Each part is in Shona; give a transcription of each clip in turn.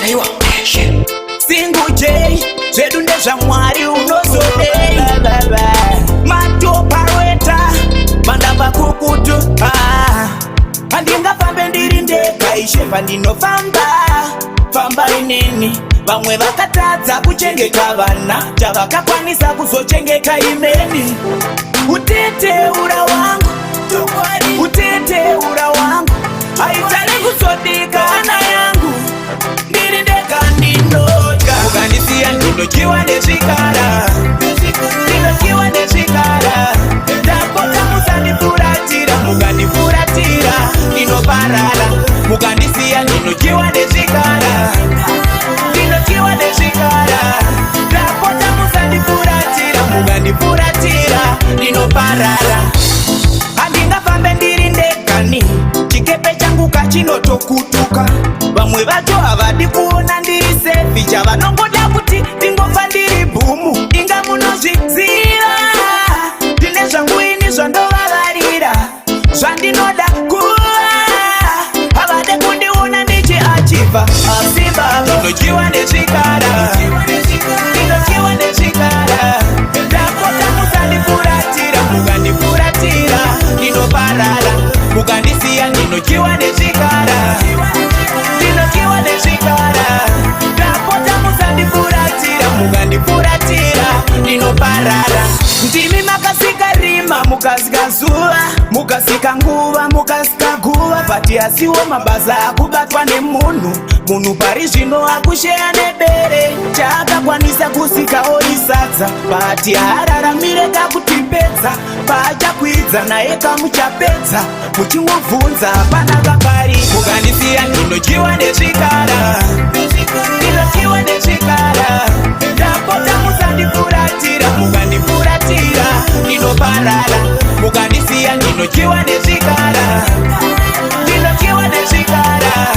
aiwa Single J zvedu ndezvamwari unozodei matoparweta mandava kukutu handingafambe ndiri ndega ishe pandinofamba inini vamwe vakatadza kuchengeta vana chavakakwanisa kuzochengeta imeni uteteura wangu uteteura wangu haitari kuzodika ana yangu ndiri ndega ndinodya mukandisiya ndinochiwa ndezvikara ndinochiwa ndezvikara ndapota musandifuratira mukandifuratira ndinoparara mukandisiya ndinochiwa ndezvikara ndinochiwa ndezvikara ndapota musandifuratira mukandifuratira ndinoparara handingafambe ndiri ndegani chikepe changu kachinotokutuka vamwe vacho havadi kuona ndiri sefi chavanongoda kuti ndingofa ndiri bhumu inga munozviziva ndine zvangu ini zvandovavarira zvandinoda kuva havade kundiona ndichiachiva asi baba ndinochiwa ndezvikara ndinochiwa ndezvikara ndapota musandifuratira mukandifuratira ndinoparara mukandisiya ndinochiwa ndezvikara ndinochiwa ndezvikara ndapota musandifuratira mukandifuratira ndinoparara ndimi makasika rima mukasika zuva mukasika nguva mukasika guva pati asiwo mabasa akubatwa nemunhu pari zvino akusheya nebere chaakakwanisa kusikawo isadza pati haararamire kakutipedza paachakwidza naye kamuchapedza muchingobvunza panaka pari mukandisiya ndinochiwa ndezvikara ndinochiwa ndezvikara ndapota musandifuratira mukandifuratira ndinoparara mukandisiya ndinochiwa ndezvikara ndinochiwa ndezvikara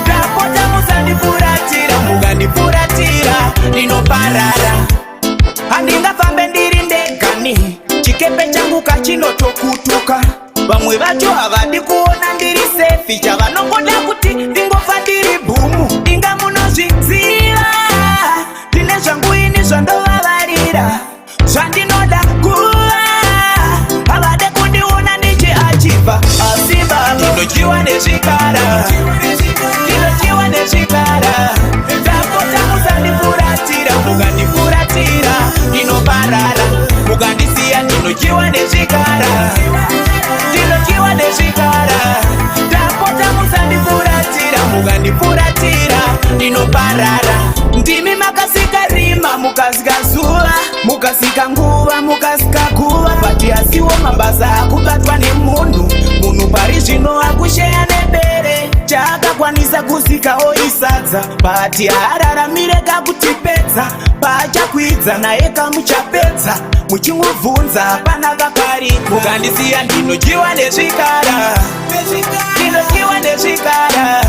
ndapota musandifuratira mukandifuratira ndinoparara handingafambe ndiri ndegani chikepe changu kachinotokutuka vamwe vacho havadi kuona ndiri sefi chavanongoda kuti ndingofa ndiri bhumu inga munozviziva ndine zvangu ini zvandovavarira zvandinoda kuva havade kundiona ndichiachiva asi baba ndinochiwa ndezvikara ndinochiwa ndezvikara ndapota musandifuratira mukandifuratira ndinoparara mukandisiya ndinochiwa ndezvikara ndinochiwa ndezvikara ndapota musandifuratira mukandifuratira ndinoparara ndimi makasika rima mukasika zuva mukasika nguva mukasika guva pati asiwo mabasa akubatwa nemunhu pari zvino akusheya nebere chaakakwanisa kusikawo isadza pati haararamire kakutipedza paachakwidza naye kamuchapedza muchingobvunza panaka pari mukandisiya ndinochiwa ndezvikara ndinochiwa ndezvikara